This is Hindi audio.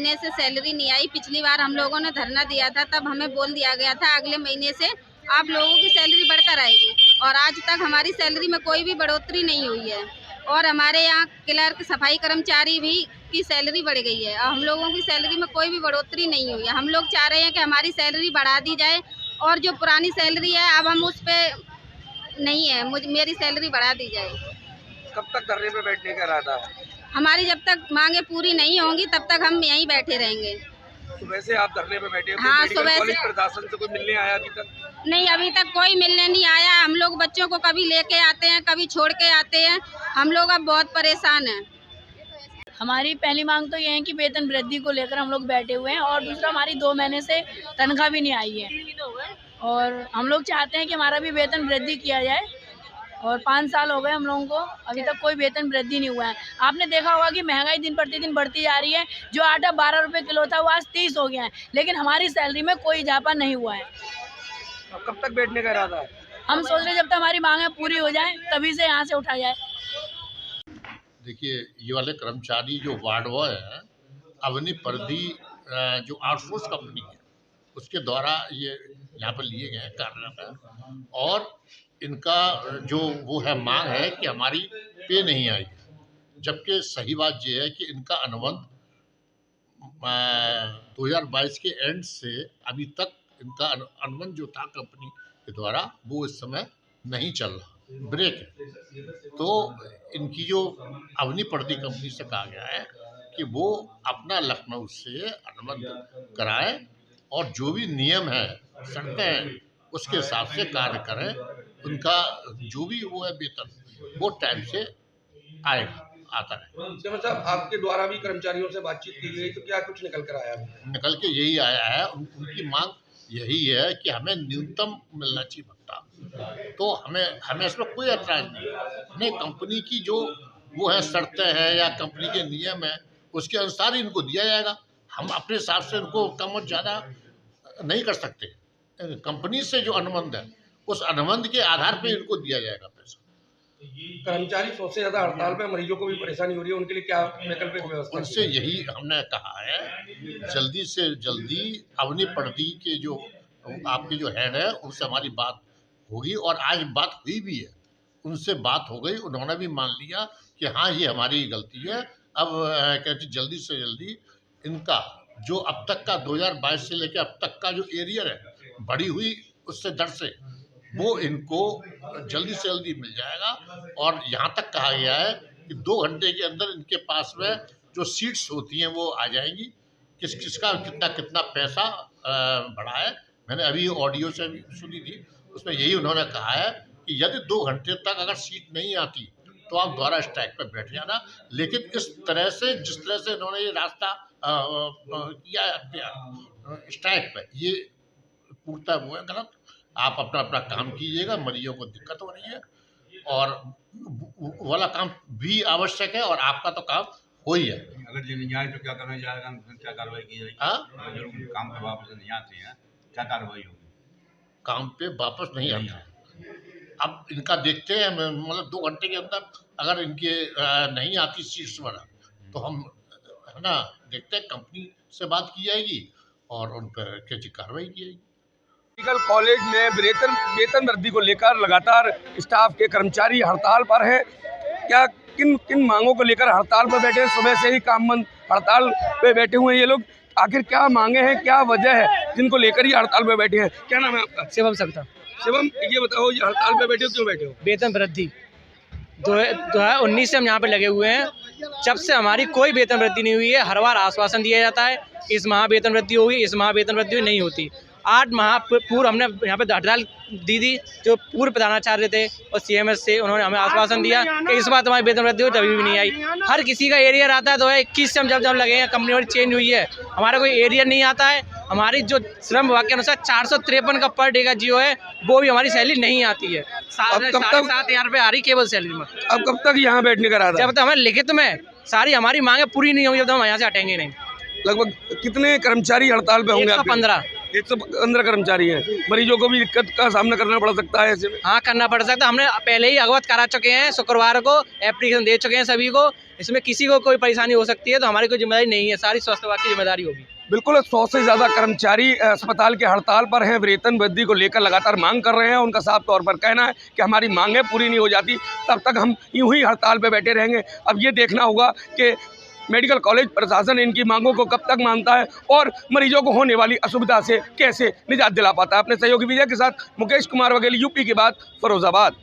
महीने से सैलरी नहीं आई। पिछली बार हम लोगों ने धरना दिया था, तब हमें बोल दिया गया था अगले महीने से आप लोगों की सैलरी बढ़कर आएगी, और आज तक हमारी सैलरी में कोई भी बढ़ोतरी नहीं हुई है। और हमारे यहाँ क्लर्क, सफाई कर्मचारी भी की सैलरी बढ़ गई है, और हम लोगों की सैलरी में कोई भी बढ़ोतरी नहीं हुई है। हम लोग चाह रहे हैं कि हमारी सैलरी बढ़ा दी जाए, और जो पुरानी सैलरी है अब हम उस पर नहीं है, मेरी सैलरी बढ़ा दी जाए। कब तक धरने पे बैठने का इरादा है? हमारी जब तक मांगे पूरी नहीं होंगी तब तक हम यहीं बैठे रहेंगे। सुबह से आप धरने पे बैठे हो? हाँ, मेडिकल सुबह कॉलेज से। प्रशासन से कोई मिलने आया अभी तक? नहीं, अभी तक कोई मिलने नहीं आया। हम लोग बच्चों को कभी लेके आते हैं, कभी छोड़ के आते हैं। हम लोग अब बहुत परेशान हैं। हमारी पहली मांग तो ये है कि वेतन वृद्धि को लेकर हम लोग बैठे हुए हैं, और दूसरा हमारी 2 महीने से तनख्वाह भी नहीं आई है, और हम लोग चाहते हैं कि हमारा भी वेतन वृद्धि किया जाए। और 5 साल हो गए हम लोगों को, अभी तक कोई वेतन वृद्धि नहीं हुआ है। आपने देखा होगा कि महंगाई दिन प्रतिदिन बढ़ती जा रही है। जो आटा 12 रुपये किलो था वो आज 30 हो गया है, लेकिन हमारी सैलरी में कोई इजाफा नहीं हुआ है। अब कब तक बैठने का इरादा है? हम सोच रहे हैं जब तक हमारी मांगें पूरी हो जाए तभी से यहाँ से उठा जाए। देखिए, ये वाले कर्मचारी जो वार्ड बॉय हैं, अवनी पर्दी जो आउटसोर्स कंपनी है उसके द्वारा ये यहाँ पर लिए गए हैं कार्य में, और इनका जो वो है मांग है कि हमारी पे नहीं आई है, जबकि सही बात ये है कि इनका अनुबंध 2022 के एंड से अभी तक इनका अनुबंध जो था कंपनी के द्वारा वो इस समय नहीं चल रहा, ब्रेक है। तो इनकी जो अवनी पर्दी कंपनी से कहा गया है कि वो अपना लखनऊ से अनुबंध कराएं, और जो भी नियम है, शर्तें हैं, उसके हिसाब से कार्य करें। उनका जो भी वो है वेतन वो टाइम से आता है। मतलब आपके द्वारा भी कर्मचारियों से बातचीत की गई, तो क्या कुछ निकल कर आया? निकल के यही आया है, उनकी मांग यही है कि हमें न्यूनतम मिलना चाहिए भत्ता। तो हमें इसमें कोई ऐतराज नहीं है। हमें कंपनी की जो वो है शर्तें हैं या कंपनी के नियम है उसके अनुसार ही इनको दिया जाएगा। हम अपने हिसाब से इनको कम और ज़्यादा नहीं कर सकते। कंपनी से जो अनुबंध है उस अनुबंध के आधार पे इनको दिया जाएगा पैसा। कर्मचारी सबसे ज्यादा हड़ताल पे, मरीजों को भी परेशानी हो रही है, उनके लिए क्या वैकल्पिक व्यवस्था? उनसे यही हमने कहा है, जल्दी से जल्दी अवनी पर्दी के जो आपके जो हेड है उनसे हमारी बात होगी, और आज बात हुई भी है। उनसे बात हो गई, उन्होंने भी मान लिया कि हाँ ये हमारी गलती है। अब कहते जल्दी से जल्दी इनका जो अब तक का 2022 से लेकर अब तक का जो एरियर है बढ़ी हुई उससे दर से वो इनको जल्दी से जल्दी मिल जाएगा। और यहाँ तक कहा गया है कि 2 घंटे के अंदर इनके पास में जो सीट्स होती हैं वो आ जाएंगी। किसका कितना पैसा बढ़ा है, मैंने अभी ऑडियो से भी सुनी थी, उसमें यही उन्होंने कहा है कि यदि 2 घंटे तक अगर सीट नहीं आती तो आप दोबारा स्ट्राइक पर बैठ जाना। लेकिन इस तरह से जिस तरह से इन्होंने ये रास्ता किया स्ट्राइक पर, ये पूर्णतः वो है गलत। आप अपना अपना काम कीजिएगा, मरीजों को दिक्कत हो रही है, और वाला काम भी आवश्यक है, और आपका तो काम हो ही है। अगर ये नहीं आए तो क्या करना जाएगा, क्या कार्रवाई की जाएगी? अगर जो काम पे वापस नहीं आते हैं क्या कार्रवाई होगी? काम पे वापस नहीं आते, अब इनका देखते हैं, मतलब 2 घंटे के अंदर अगर इनके नहीं आती सीट्स वाला तो हम है ना देखते हैं, कंपनी से बात की जाएगी और उन पर कैसी कार्रवाई की जाएगी। मेडिकल कॉलेज में वेतन वृद्धि को लेकर लगातार स्टाफ के कर्मचारी हड़ताल पर हैं। क्या किन मांगों को लेकर हड़ताल पर बैठे हैं? सुबह से ही काम बंद हड़ताल पे बैठे हुए हैं ये लोग। आखिर क्या मांगे हैं, क्या वजह है जिनको लेकर ये हड़ताल पे बैठे हैं? क्या नाम है आपका? शिवम सकता। शिवम, ये बताओ, ये हड़ताल पे बैठे हो, क्यों बैठे हो? वेतन वृद्धि 2019 से हम यहाँ पे लगे हुए हैं। जब से हमारी कोई वेतन वृद्धि नहीं हुई है। हर बार आश्वासन दिया जाता है इस माह वेतन वृद्धि होगी, इस माह वेतन वृद्धि नहीं होती। 8 माह पूर्व हमने यहाँ पे हड़ताल दी थी, जो पूर्व प्रधानाचार्य थे और CMS से, उन्होंने हमें आश्वासन दिया कि इस बार तुम्हारी वेतन वृद्धि हो, तभी भी नहीं आई। हर किसी का एरियर आता है 2021 से हम जब लगे हैं, कंपनी वाली चेंज हुई है, हमारा कोई एरियर नहीं आता है। हमारी जो श्रम विभाग के अनुसार 453 का पर डे का जियो है, वो भी हमारी सैलरी नहीं आती है। 7,500 रुपये आ रही केवल सैलरी में। अब कब तक यहाँ बैठने का इरादा? जब तक हमें लिखित में सारी हमारी मांगे पूरी नहीं होंगी, जब तक हम यहाँ से हटेंगे नहीं। लगभग कितने कर्मचारी हड़ताल पे होंगे? 115। 115 कर्मचारी हैं, मरीजों को भी दिक्कत का सामना करना पड़ सकता है ऐसे में। हाँ, करना पड़ सकता है। हमने पहले ही अवगत करा चुके हैं, शुक्रवार को एप्लीकेशन दे चुके हैं सभी को। इसमें किसी को कोई परेशानी हो सकती है तो हमारी कोई जिम्मेदारी नहीं है, सारी स्वास्थ्य विभाग की जिम्मेदारी होगी। बिल्कुल 100 से ज़्यादा कर्मचारी अस्पताल के हड़ताल पर हैं, वेतन वृद्धि को लेकर लगातार मांग कर रहे हैं। उनका साफ तौर पर कहना है कि हमारी मांगें पूरी नहीं हो जाती तब तक हम यूं ही हड़ताल पर बैठे रहेंगे। अब ये देखना होगा कि मेडिकल कॉलेज प्रशासन इनकी मांगों को कब तक मानता है और मरीजों को होने वाली असुविधा से कैसे निजात दिला पाता है। अपने सहयोगी विजय के साथ मुकेश कुमार वघेल, यूपी की बात, फिरोजाबाद।